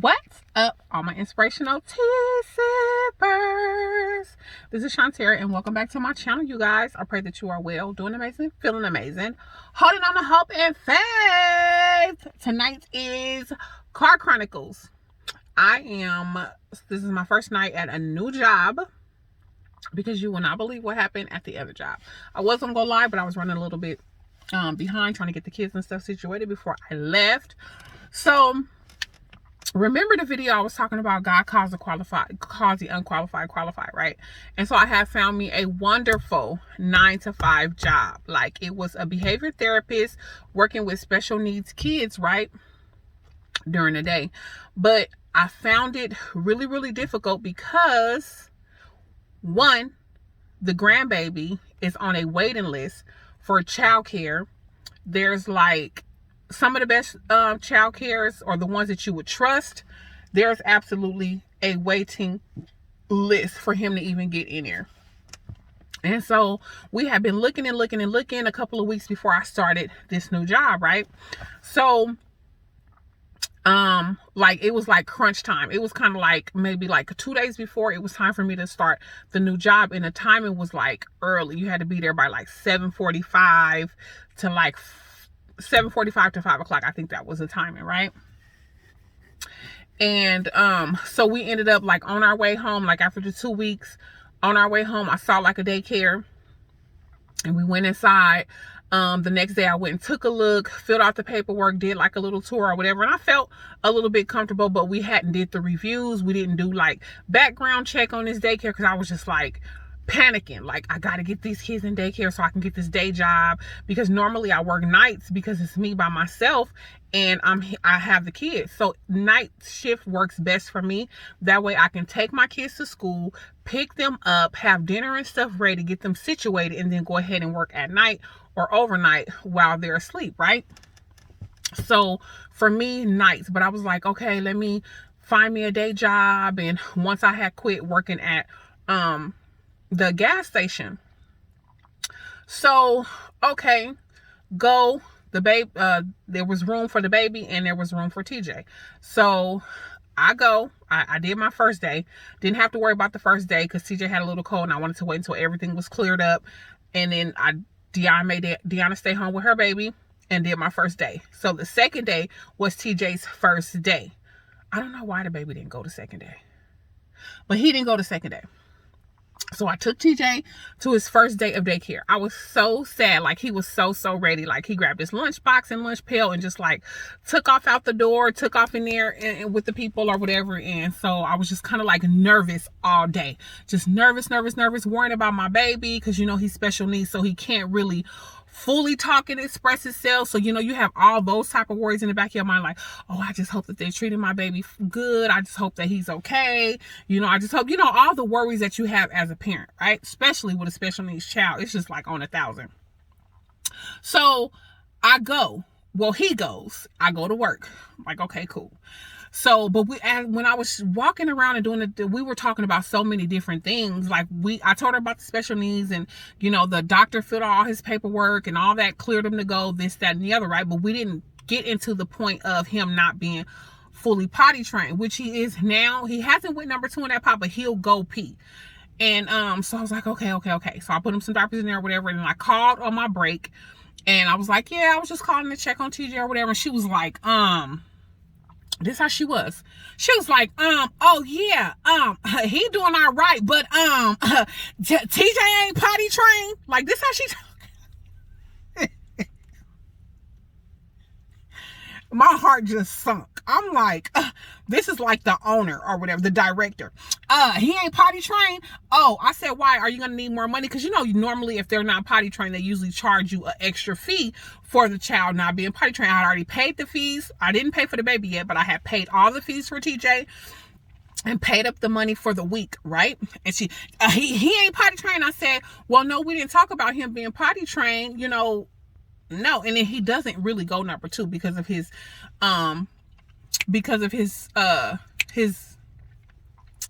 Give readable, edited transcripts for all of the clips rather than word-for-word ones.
What's up, all my inspirational tea sippers? This is Shantae, and welcome back to my channel, you guys. I pray that you are well, doing amazing, feeling amazing, holding on to hope and faith. Tonight is Car Chronicles. This is my first night at a new job, because you will not believe what happened at the other job. I wasn't gonna lie, but I was running a little bit behind, trying to get the kids and stuff situated before I left. So remember the video I was talking about, God calls the unqualified qualified, right? And so I have found me a wonderful 9-to-5 job. Like, it was a behavior therapist working with special needs kids, right, during the day. But I found it really, really difficult because, one, the grandbaby is on a waiting list for childcare. There's like some of the best child cares, or the ones that you would trust. There's absolutely a waiting list for him to even get in there. And so we have been looking a couple of weeks before I started this new job, right? So like, it was like crunch time. It was kind of like maybe like 2 days before it was time for me to start the new job, and the timing was like early. You had to be there by like 7:45 to like 7:45 to 5 o'clock. I think that was the timing, right? And so we ended up like on our way home, like after the 2 weeks, on our way home, I saw like a daycare, and we went inside. The next day I went and took a look, filled out the paperwork, did like a little tour or whatever, and I felt a little bit comfortable, but we hadn't did the reviews. We didn't do like background check on this daycare, because I was just like panicking, like, I got to get these kids in daycare so I can get this day job, because normally I work nights because it's me by myself, and I have the kids. So night shift works best for me. That way I can take my kids to school, pick them up, have dinner and stuff ready, get them situated, and then go ahead and work at night or overnight while they're asleep, right? So for me, nights. But I was like, okay, let me find me a day job. And once I had quit working at the gas station, so okay, go. The baby, there was room for the baby, and there was room for TJ. So I did my first day. Didn't have to worry about the first day because TJ had a little cold, and I wanted to wait until everything was cleared up. And then Deanna made Deanna stay home with her baby, and did my first day. So the second day was TJ's first day. I don't know why the baby didn't go the second day, but he didn't go the second day. So I took TJ to his first day of daycare. I was so sad. Like, he was so ready. Like, he grabbed his lunchbox and lunch pail and just like took off out the door, took off in there and with the people or whatever. And so I was just kind of like nervous all day. Just nervous, worrying about my baby, because, you know, he's special needs, so he can't really fully talk and express itself. So, you know, you have all those type of worries in the back of your mind, like, oh, I just hope that they're treating my baby good. I just hope that he's okay. You know, I just hope, you know, all the worries that you have as a parent, right? Especially with a special needs child. It's just like on 1,000. So I go. Well, he goes. I go to work. I'm like, okay, cool. So, but when I was walking around and doing it, we were talking about so many different things. Like, I told her about the special needs, and, you know, the doctor filled out all his paperwork and all that, cleared him to go, this, that, and the other, right? But we didn't get into the point of him not being fully potty trained, which he is now. He hasn't went number 2 in that pot, but he'll go pee. And so I was like, okay. So I put him some diapers in there or whatever, and I called on my break, and I was like, yeah, I was just calling to check on TJ or whatever. And she was like, this how she was. She was like, oh yeah, he doing all right, but TJ ain't potty trained. Like, this how she my heart just sunk. I'm like, this is like the owner or whatever, the director. He ain't potty trained. Oh, I said, why? Are you gonna need more money? Because, you know, normally if they're not potty trained, they usually charge you an extra fee for the child not being potty trained. I had already paid the fees. I didn't pay for the baby yet, but I had paid all the fees for TJ and paid up the money for the week, right? And he ain't potty trained. I said, well, no, we didn't talk about him being potty trained, you know. No. And then he doesn't really go number 2 because of his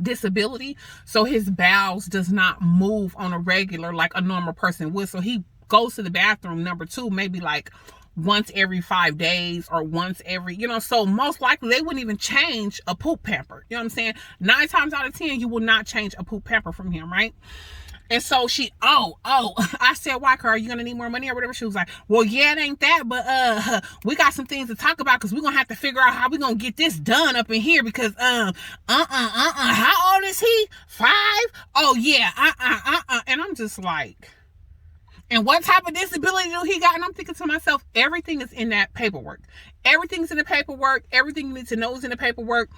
disability. So his bowels does not move on a regular like a normal person would. So he goes to the bathroom number 2 maybe like once every 5 days or once every, so most likely they wouldn't even change a poop pamper. You know what I'm saying? 9 times out of 10, you will not change a poop pamper from him, right? And so I said, why, Carl, are you going to need more money or whatever? She was like, well, yeah, it ain't that, but we got some things to talk about because we're going to have to figure out how we're going to get this done up in here because, how old is he? 5? Oh, yeah, And I'm just like, and what type of disability do he got? And I'm thinking to myself, everything is in that paperwork. Everything's in the paperwork. Everything you need to know is in the paperwork.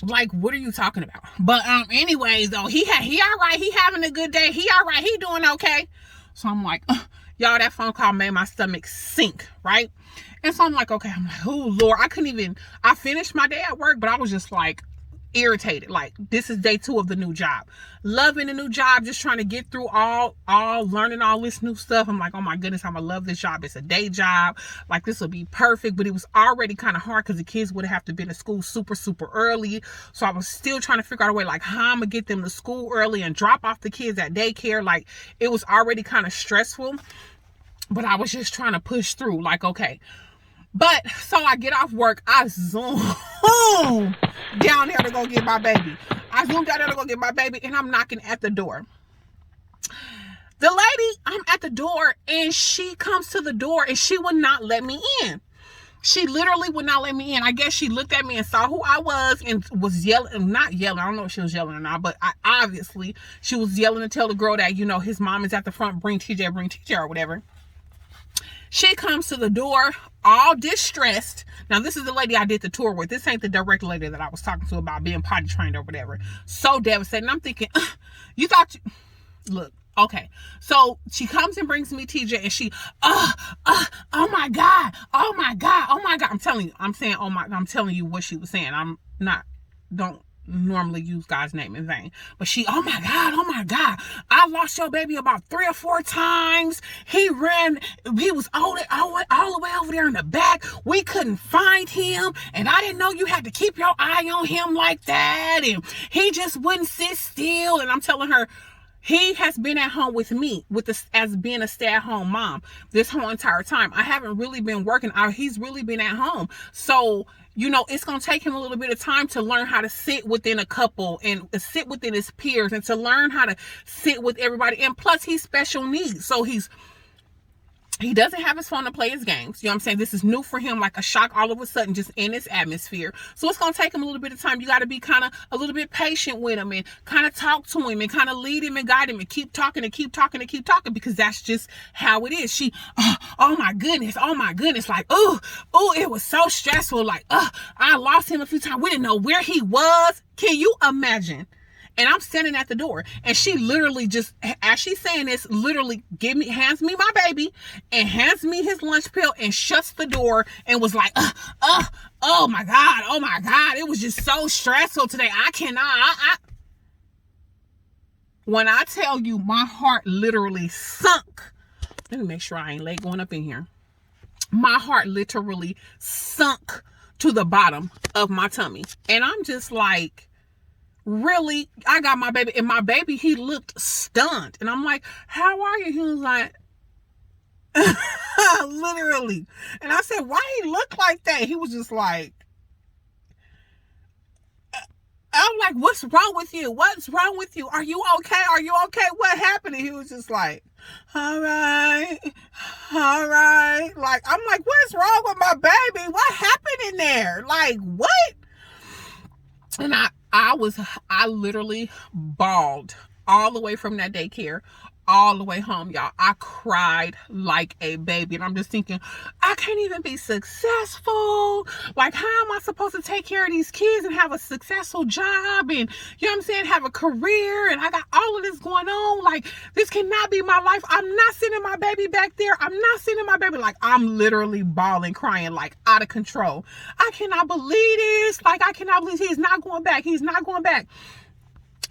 Like, what are you talking about? But anyways, though, he all right. He having a good day. He all right. He doing okay. So I'm like, y'all, that phone call made my stomach sink, right? And so I'm like, okay. I'm like, oh Lord, I finished my day at work, but I was just like irritated. Like, this is day 2 of the new job. Loving the new job, just trying to get through all learning all this new stuff. I'm like, oh my goodness, I'm gonna love this job. It's a day job. Like, this will be perfect. But it was already kind of hard because the kids would have to be to school super, super early. So I was still trying to figure out a way, like, how I'm gonna get them to school early and drop off the kids at daycare. Like, it was already kind of stressful, but I was just trying to push through. Like, okay. But so I get off work, I zoom down there to go get my baby. And I'm knocking at the door. The lady, I'm at the door, and she comes to the door, and she would not let me in. She literally would not let me in. I guess she looked at me and saw who I was and was yelling, not yelling. I don't know if she was yelling or not, but obviously she was yelling to tell the girl that, his mom is at the front, bring TJ or whatever. She comes to the door all distressed. Now, this is the lady I did the tour with. This ain't the direct lady that I was talking to about being potty trained or whatever. So devastated. And I'm thinking, look, okay. So she comes and brings me TJ, and she, oh my God. I'm telling you what she was saying. Don't normally use God's name in vain, but she, oh my God, I lost your baby about 3 or 4 times. He was all the way over there in the back. We couldn't find him, and I didn't know you had to keep your eye on him like that, and he just wouldn't sit still. And I'm telling her, he has been at home with me as being a stay-at-home mom this whole entire time. I haven't really been working out. He's really been at home. So, it's going to take him a little bit of time to learn how to sit within a couple and sit within his peers and to learn how to sit with everybody. And plus, he's special needs. So he doesn't have his phone to play his games. You know what I'm saying? This is new for him, like a shock all of a sudden, just in this atmosphere. So it's going to take him a little bit of time. You got to be kind of a little bit patient with him and kind of talk to him and kind of lead him and guide him and keep talking because that's just how it is. She, oh my goodness. Like, it was so stressful. Like, I lost him a few times. We didn't know where he was. Can you imagine? And I'm standing at the door, and she literally just, as she's saying this, literally hands me my baby and hands me his lunch pail and shuts the door and was like, oh my God. It was just so stressful today. I cannot. When I tell you my heart literally sunk, let me make sure I ain't late going up in here. My heart literally sunk to the bottom of my tummy. And I'm just like, really? I got my baby, and my baby, he looked stunned. And I'm like, how are you? He was like, literally. And I said, why he look like that? He was just like, I'm like, what's wrong with you? Are you okay? What happened? And he was just like, all right. Like, I'm like, what's wrong with my baby? What happened in there? Like, what? And I literally bawled all the way from that daycare all the way home, y'all. I cried like a baby. And I'm just thinking, I can't even be successful. Like, how am I supposed to take care of these kids and have a successful job and, you know what I'm saying, have a career? And I got all of this going on. Like, this cannot be my life. I'm not sending my baby back there. I'm not sending my baby. Like, I'm literally bawling, crying, like, out of control. I cannot believe this. Like, I cannot believe he's not going back. He is not going back.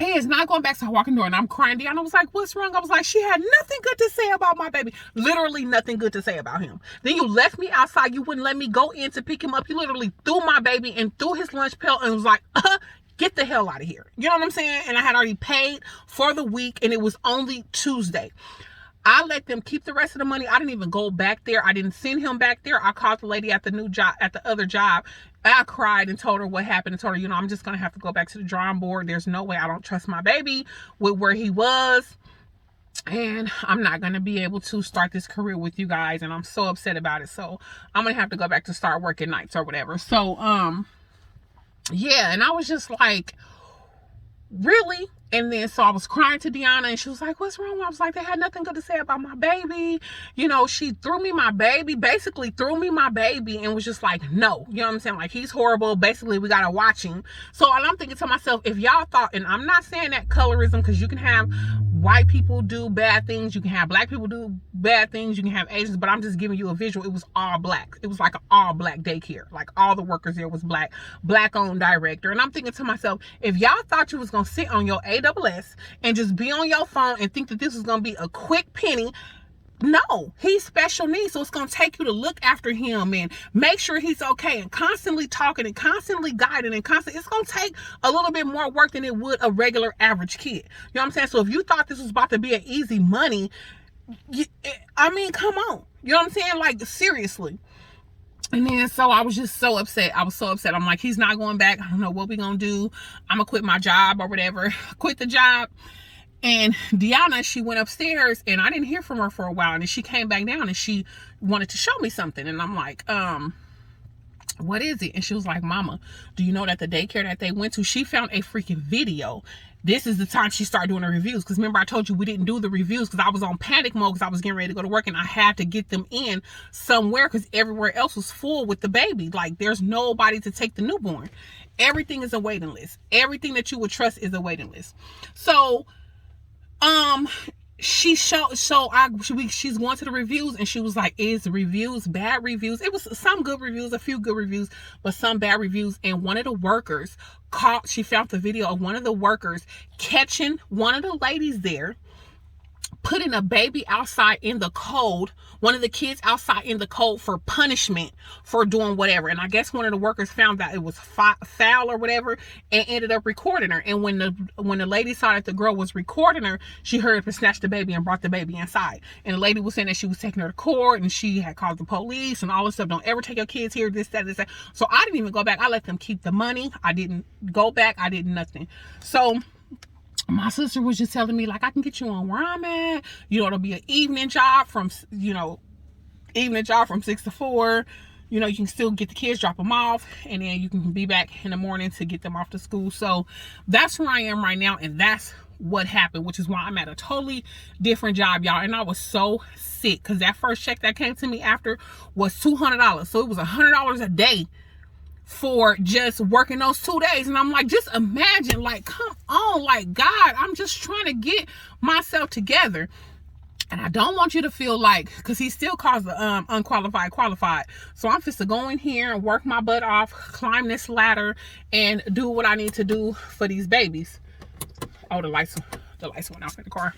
So I walk in the door and I'm crying down. I was like, what's wrong? I was like, she had nothing good to say about my baby. Literally nothing good to say about him. Then you left me outside. You wouldn't let me go in to pick him up. You literally threw my baby and threw his lunch pail and was like, get the hell out of here. You know what I'm saying? And I had already paid for the week and it was only Tuesday. I let them keep the rest of the money. I didn't even go back there. I didn't send him back there. I called the lady at the new job, at the other job. I cried and told her what happened and told her, I'm just going to have to go back to the drawing board. There's no way. I don't trust my baby with where he was. And I'm not going to be able to start this career with you guys. And I'm so upset about it. So I'm going to have to go back to start working nights or whatever. So, yeah. And I was just like, really? And then so I was crying to Deanna and she was like, what's wrong? I was like, they had nothing good to say about my baby. She threw me my baby, basically threw me my baby and was just like, no, you know what I'm saying? Like, he's horrible. Basically, we got to watch him. So I'm thinking to myself, if y'all thought, and I'm not saying that colorism, because you can have white people do bad things, you can have black people do bad things, you can have Asians, but I'm just giving you a visual. It was all black. It was like an all black daycare. Like, all the workers there was black owned director. And I'm thinking to myself, if y'all thought you was gonna sit on your AWS and just be on your phone and think that this was gonna be a quick penny, no, he's special needs, so it's going to take you to look after him and make sure he's okay and constantly talking and constantly guiding and it's going to take a little bit more work than it would a regular average kid. You know what I'm saying? So if you thought this was about to be an easy money, come on. You know what I'm saying? Like, seriously. And then, so I was just so upset. I was so upset. I'm like, he's not going back. I don't know what we're going to do. I'm going to quit my job or whatever. Quit the job. And Deanna, she went upstairs and I didn't hear from her for a while. And then she came back down and she wanted to show me something. And I'm like, what is it? And she was like, Mama, do you know that the daycare that they went to, she found a freaking video. This is the time she started doing the reviews. Because remember, I told you we didn't do the reviews because I was on panic mode because I was getting ready to go to work and I had to get them in somewhere because everywhere else was full with the baby. Like, there's nobody to take the newborn. Everything is a waiting list. Everything that you would trust is a waiting list. So, she's going to the reviews and she was like, is reviews bad reviews? It was some good reviews, a few good reviews, but some bad reviews. And one of the workers she found the video of one of the workers catching one of the ladies there, putting a baby outside in the cold, one of the kids outside in the cold for punishment for doing whatever. And I guess one of the workers found that it was foul or whatever and ended up recording her. And when the lady saw that the girl was recording her, she hurried up and snatched the baby and brought the baby inside. And the lady was saying that she was taking her to court and she had called the police and all this stuff. Don't ever take your kids here, this, that, this, that. So I didn't even go back. I let them keep the money. I didn't go back. I did nothing. So my sister was just telling me, like, I can get you on where I'm at. It'll be an evening job from 6 to 4. You can still get the kids, drop them off, and then you can be back in the morning to get them off to school. So that's where I am right now, and that's what happened, which is why I'm at a totally different job, y'all. And I was so sick because that first check that came to me after was $200. So it was $100 a day for just working those 2 days. And I'm like, just imagine, like, come on, like, God, I'm just trying to get myself together. And I don't want you to feel like, because he still calls the unqualified qualified. So I'm just to go in here and work my butt off, climb this ladder, and do what I need to do for these babies. Oh, the lights went off in the car.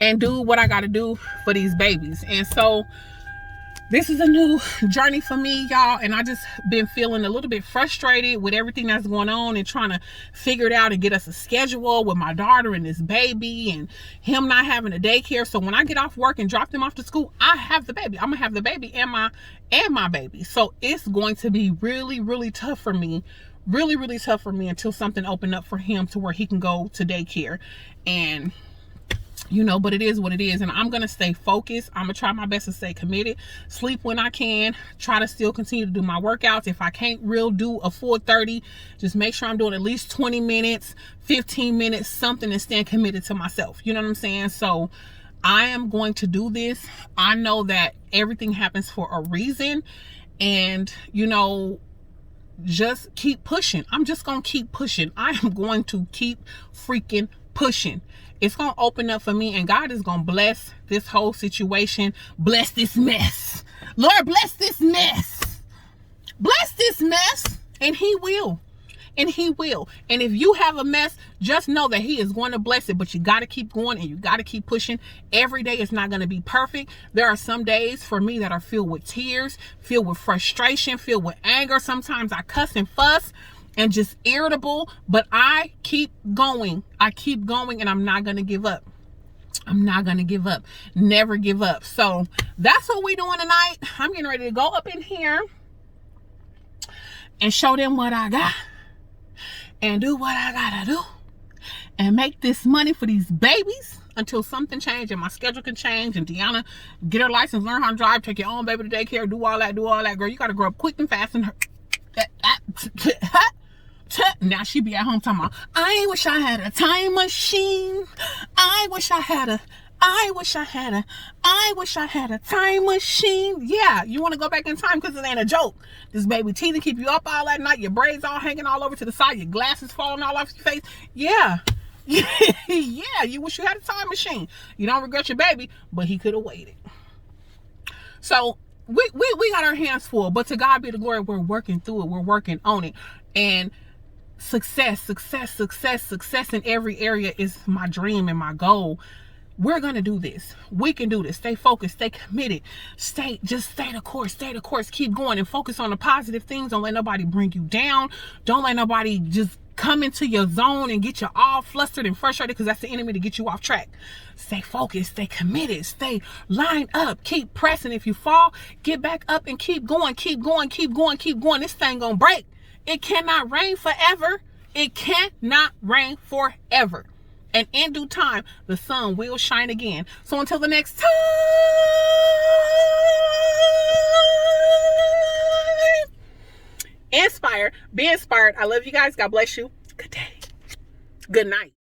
And do what I got to do for these babies. And so this is a new journey for me, y'all, and I just been feeling a little bit frustrated with everything that's going on and trying to figure it out and get us a schedule with my daughter and this baby and him not having a daycare. So when I get off work and drop them off to school, I have the baby. I'm gonna have the baby and my baby. So it's going to be really, really tough for me. Really, really tough for me until something opened up for him to where he can go to daycare. And but it is what it is. And I'm going to stay focused. I'm going to try my best to stay committed, sleep when I can, try to still continue to do my workouts. If I can't do a full 30, just make sure I'm doing at least 20 minutes, 15 minutes, something, and staying committed to myself. You know what I'm saying? So I am going to do this. I know that everything happens for a reason. And, just keep pushing. I'm just going to keep pushing. I am going to keep freaking pushing. It's going to open up for me, and God is going to bless this whole situation. Bless this mess. Lord, bless this mess. Bless this mess, and he will. And he will. And if you have a mess, just know that he is going to bless it. But you got to keep going and you got to keep pushing. Every day is not going to be perfect. There are some days for me that are filled with tears, filled with frustration, filled with anger. Sometimes I cuss and fuss and just irritable, but I keep going. I keep going, and I'm not going to give up. I'm not going to give up. Never give up. So that's what we're doing tonight. I'm getting ready to go up in here and show them what I got and do what I got to do and make this money for these babies until something changes and my schedule can change and Deanna get her license, learn how to drive, take your own baby to daycare, do all that. Girl, you got to grow up quick and fast. And now she be at home talking about, I wish I had a time machine. I wish I had a time machine. Yeah, you want to go back in time because it ain't a joke. This baby teething keep you up all that night, your braids all hanging all over to the side, your glasses falling all off your face. Yeah. Yeah, you wish you had a time machine. You don't regret your baby, but he could have waited. So we got our hands full, but to God be the glory. We're working through it. We're working on it. And success in every area is my dream and my goal. We're going to do this. We can do this. Stay focused, stay committed, stay the course, keep going and focus on the positive things. Don't let nobody bring you down. Don't let nobody just come into your zone and get you all flustered and frustrated, because that's the enemy to get you off track. Stay focused, stay committed, stay lined up, keep pressing. If you fall, get back up and keep going. This thing gonna break. It cannot rain forever. It cannot rain forever. And in due time, the sun will shine again. So until the next time, inspire, be inspired. I love you guys. God bless you. Good day. Good night.